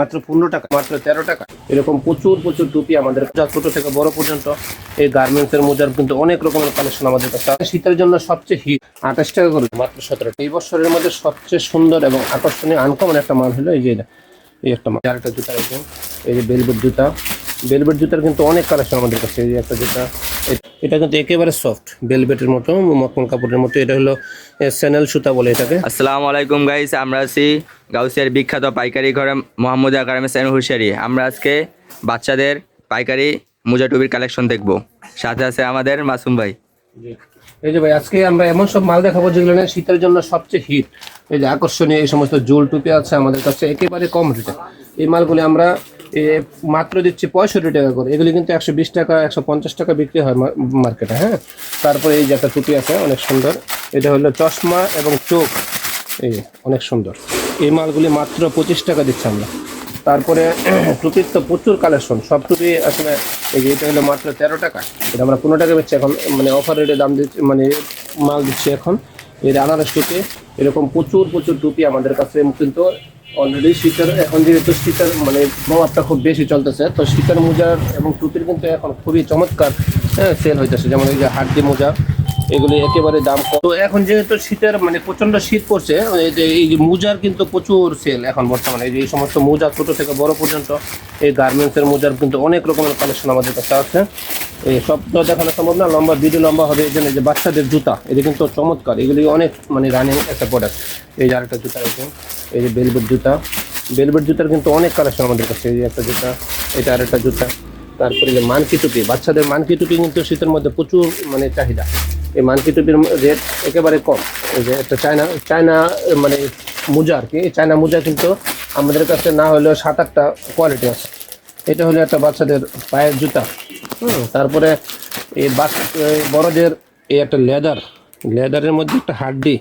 মাত্র 15 টাকা, মাত্র 13 টাকা। এরকম প্রচুর প্রচুর টুপি আমাদের ছোট থেকে বড় পর্যন্ত এই গার্মেন্টসের মোজার কিন্তু অনেক রকমের কালেকশন আমাদের কাছে আছে। শীতের জন্য সবচেয়ে হিট 28 টাকা করে, মাত্র 17 টাকা। এই বছরের মধ্যে সবচেয়ে সুন্দর এবং আকর্ষণীয় আনকমন একটা মাল হলো এই যে এই একটা মাল। আরেকটা জুতা একদম এই যে বেলভেট জুতা, বেলভেট জুতার কিন্তু অনেক কালেকশন আমাদের কাছে। এই যে একটা জুতা, এটা কিন্তু একেবারে সফট বেলভেটের মতো, মকমল কাপড়ের মতো। এটা হলো স্যানেল সুতা বলে এটাকে। আসসালামু আলাইকুম গাইস, আমরা আছি গাউসিয়ার বিখ্যাত পাইকারি ঘরে মোহাম্মদিয়া গার্মেন্টস অ্যান্ড হুশিয়ারি। আমরা আজকে বাচ্চাদের পাইকারি মোজা টুপির কালেকশন দেখব। সাথে আছে আমাদের মাসুম ভাই। এই যে ভাই, আজকে আমরা এমন সব মাল দেখাবো যেগুলো না শীতের জন্য সবচেয়ে হিট। এই যে আকর্ষণীয় এই সমস্ত জুল টুপি আছে আমাদের কাছে একেবারে কম রেটে। এই মালগুলি আমরা মাত্র দিচ্ছি 65 টাকা করে। এগুলি কিন্তু 120 টাকা 150 টাকা বিক্রি হয় মার্কেটে। হ্যাঁ, তারপরে এই যে একটা টুপি আছে অনেক সুন্দর, এটা হলো চশমা এবং চোখ, এই অনেক সুন্দর। এই মালগুলি মাত্র 25 টাকা দিচ্ছি আমরা। তারপরে টুপির তো প্রচুর কালেকশন, সব টুপি আসলে এই যে এটা হলো মাত্র 13 টাকা, এটা আমরা 15 টাকা বেচছি এখন, মানে অফার রেটে দাম দিচ্ছি, মানে মাল দিচ্ছি এখন। এই আনারস টুপি, এরকম প্রচুর প্রচুর টুপি আমাদের কাছে কিন্তু অলরেডি শীতের, এখন যেহেতু শীতের মানে প্রভাবটা খুব বেশি চলতেছে, তো শীতের মোজার এবং টুপির কিন্তু এখন খুবই চমৎকার সেল হইতেছে। যেমন এই যে হাড্ডি মোজা, এগুলি একেবারে দাম কম। তো এখন যেহেতু শীতের মানে প্রচন্ড শীত পড়ছে, এই যে মোজার কিন্তু প্রচুর সেল এখন বর্তমানে। এই যে এই সমস্ত মোজা ছোট থেকে বড় পর্যন্ত এই গার্মেন্টসের মোজার কিন্তু অনেক রকমের কালেকশন আমাদের কাছে আছে। এই সব তো দেখানো সম্ভব না, লম্বা ভিডিও লম্বা হবে। এই জন্য যে বাচ্চাদের জুতা, এটা কিন্তু চমৎকার, এগুলি অনেক মানে রানিং একটা প্রোডাক্ট। এই যে আরেকটা জুতা একদম এই যে বেলভেট জুতা, বেলভেট জুতার কিন্তু অনেক কালেকশন আমাদের কাছে। এই যে একটা জুতা, এটা আরেকটা জুতা। তারপরে যে মানকি টুপি, বাচ্চাদের মানকি টুপি কিন্তু শীতের মধ্যে প্রচুর মানে চাহিদা। এই মানকি টুপির রেট একেবারে কম। এই যে একটা চায়না মানে মোজা আর কি, চায়না মোজা কিন্তু আমাদের কাছে না হলেও 7-8টা কোয়ালিটি আছে। এটা হলো একটা বাচ্চাদের পায়ের জুতা। তারপরে এই বড়দের এই একটা লেদারের মধ্যে একটা হাড্ডি,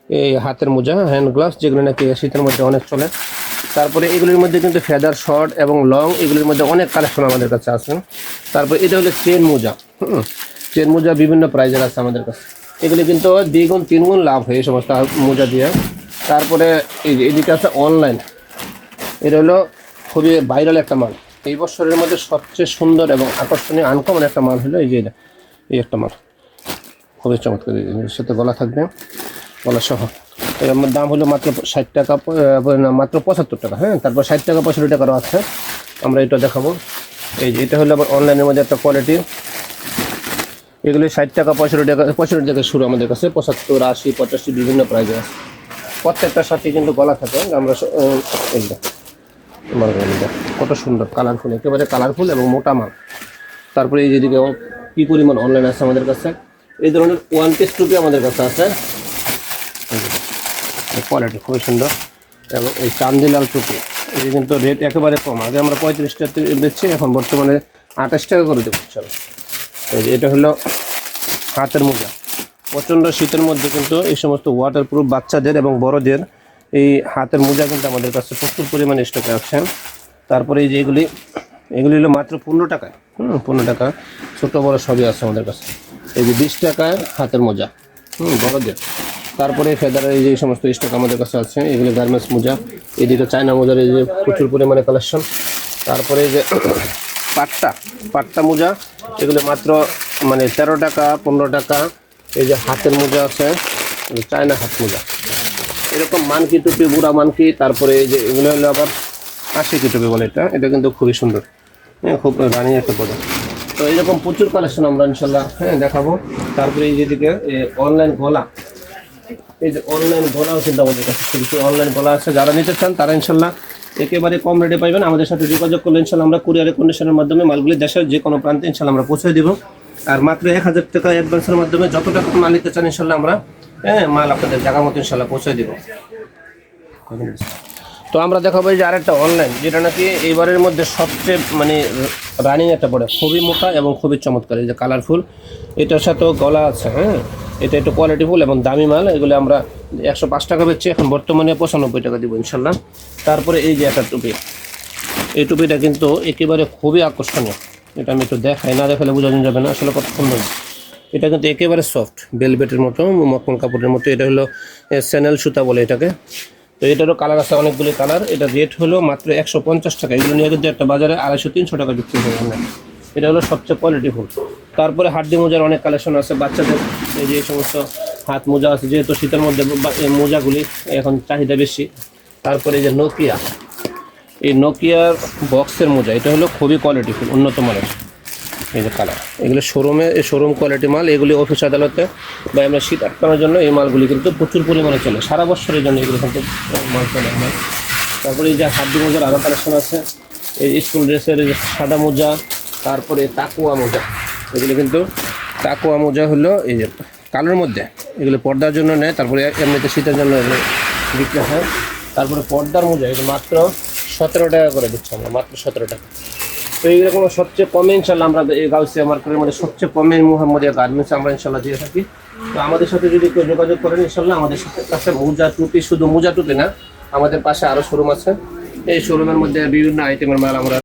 এই হাতের মোজা, হ্যান্ড গ্লাভস, যেগুলো নাকি শীতের মধ্যে অনেক চলে। তারপরে এগুলির মধ্যে কিন্তু ফেদার শর্ট এবং লং, এগুলির মধ্যে অনেক কালেকশন আমাদের কাছে আছে। তারপরে এটা হলো চেন মোজা। চেন মোজা বিভিন্ন প্রাইজের আছে আমাদের কাছে। এগুলি কিন্তু 2 গুণ 3 গুণ লাভ হয় এই সমস্ত মোজা দিয়ে। তারপরে এই যে এদিকে আছে অনলাইন, এটা হলো খুবই ভাইরাল একটা মাল। এই বছরের মধ্যে সবচেয়ে সুন্দর এবং আকর্ষণীয় আনকমন একটা মাল হলো এই যে এই একটা মাল, খুবই চমৎকার। এর সাথে গলা থাকবে, গলা সহ। এর দাম হলো মাত্র 60 টাকা, মাত্র 75 টাকা। হ্যাঁ, তারপর 60 টাকা 65 টাকারও আছে, আমরা এটা দেখাবো। এই যে এটা হলো আবার অনলাইনের মধ্যে একটা কোয়ালিটি। এগুলি 60 টাকা 65 টাকা শুরু আমাদের কাছে, 75, 80, 85 বিভিন্ন প্রাইজে আছে। প্রত্যেকটার সাথে কিন্তু গলা থাকে। আমরা এইটা কত সুন্দর কালারফুল, একেবারে কালারফুল এবং মোটা মাল। তারপরে এই যেদিকে কী পরিমাণ অনলাইন আছে আমাদের কাছে, এই ধরনের 1 পিস টুপি আমাদের কাছে আছে, কোয়ালিটি খুবই সুন্দর। এবং এই চান্দিলাল টুপি, এই কিন্তু রেট একেবারে কম। আগে আমরা 35 টাকা বেচছি, এখন বর্তমানে 28 টাকা করে দেবো। চলো, এই যে এটা হলো হাতের মোজা। প্রচণ্ড শীতের মধ্যে কিন্তু এই সমস্ত ওয়াটারপ্রুফ বাচ্চাদের এবং বড়দের এই হাতের মোজা কিন্তু আমাদের কাছে প্রচুর পরিমাণে স্টকে আছে। তারপরে এই যে এগুলি হলো মাত্র 15 টাকায়। 15 টাকা, ছোটো বড় সবই আছে আমাদের কাছে। এই যে 20 টাকায় হাতের মোজা বড়দের। তারপরে ফেদারের এই যে সমস্ত স্টক আমাদের কাছে আছে, এগুলি গার্মেন্টস মোজা। এদিকে চায়না মোজার এই যে প্রচুর পরিমাণে কালেকশন। তারপরে এই যে পাট্টা মোজা, এগুলো মাত্র মানে 13 টাকা 15 টাকা। এই যে হাতের মোজা আছে, চায়না হাত মোজা, এরকম মানকি টুপি, বুড়া মানকি। তারপরে এই যে এগুলো হলো আবার আশিকি টুপি বলে, এটা কিন্তু খুবই সুন্দর, খুব রানিং একটা প্রোডাক্ট। তো এরকম প্রচুর কালেকশন আমরা ইনশাল্লাহ দেখাবো। তারপরে এই যেদিকে অনলাইন গলা, এই যে অনলাইন গলাও কিন্তু আমাদের কাছে কিছু অনলাইন গলা আছে। যারা নিতে চান তারা ইনশাল্লাহ একেবারে কম রেটে পাইবেন। আমাদের সাথে যোগাযোগ করলে ইনশাল্লাহ আমরা কুরিয়ারের কন্ডিশনের মাধ্যমে মালগুলি দেশের যে কোনো প্রান্তে ইনশাল্লাহ আমরা পৌঁছে দেবো। আর মাত্র 1000 টাকা অ্যাডভান্সের মাধ্যমে যত টাকা মাল নিতে চান ইনশাল্লাহ আমরা মাল আপনাদের জায়গা মতো ইনশাল্লাহ পৌঁছে দেবো। তো আমরা দেখাবো যে আরেকটা অনলাইন, যেটা নাকি এইবারের মধ্যে সবচেয়ে মানে রানিং একটা প্রোডাক্ট, খুবই মোটা এবং খুবই চমৎকার। এই যে কালারফুল, এটার সাথেও গলা আছে। হ্যাঁ, এটা একটু কোয়ালিটিফুল এবং দামি মাল। এগুলো আমরা 105 টাকা বেচছি, এখন বর্তমানে 95 টাকা দিব ইনশাল্লাহ। তারপরে এই যে একটা টুপি, এই টুপিটা কিন্তু একেবারে খুবই আকর্ষণীয়। এটা আমি একটু দেখাই, না দেখালে বোঝানো যাবে না আসলে কত সুন্দর। এটা কিন্তু একেবারে সফট বেলভেটের মতো, মকমল কাপড়ের মতো। এটা হলো স্যানেল সুতা বলে এটাকে। তো এটারও কালার আছে অনেকগুলি কালার। এটা রেট হলো মাত্র 150 টাকা। এগুলো নিয়ে কিন্তু একটা বাজারে 250-300 টাকা বিক্রি হবে না। এটা হলো সবচেয়ে কোয়ালিটিফুল। তারপরে হাড্ডি মোজার অনেক কালেকশন আছে বাচ্চাদের, এই যে সমস্ত হাত মোজা আছে, যেহেতু শীতের মধ্যে এই মোজাগুলি এখন চাহিদা বেশি। তারপরে এই যে নোকিয়া, এই নোকিয়ার বক্সের মোজা, এটা হলো খুবই কোয়ালিটিফুল, উন্নত মানের। এই যে কালার, এগুলো শোরুমে, এই শোরুম কোয়ালিটি মাল। এগুলি অফিস আদালতে বা আমরা শীত আটকানোর জন্য এই মালগুলি কিন্তু প্রচুর পরিমাণে চলে, সারা বছরের জন্য এগুলো কিন্তু মাল চলে আমার। তারপরে এই যে হাড্ডি মোজার আরও কালেকশন আছে, এই স্কুল ড্রেসের এই যে সাদা মোজা, তারপরে তাকুয়া মোজা। এগুলো কিন্তু তাকুয়া মোজা হলো এই যে কালোর মধ্যে, এগুলো পর্দার জন্য নেয়, তারপরে এমনিতে শীতের জন্য এগুলো বিক্রি হয়। তারপরে পর্দার মোজা, এগুলো মাত্র 17 টাকা করে দিচ্ছি আমরা, মাত্র 17 টাকা। তো এইরকম সবচেয়ে কমে ইনশাল্লাহ আমরা এই গাউসিয়া মার্কেটের মধ্যে সবচেয়ে কমে মুহাম্মদিয়া গার্মেন্টস আমরা ইনশাল্লাহ দিয়ে থাকি। তো আমাদের সাথে যদি কেউ যোগাযোগ করেন ইনশাল্লাহ, আমাদের সাথে কাছে মোজা টুপি, শুধু মোজা টুপি না, আমাদের পাশে আরও শোরুম আছে। এই শোরুমের মধ্যে বিভিন্ন আইটেমের মাল আমরা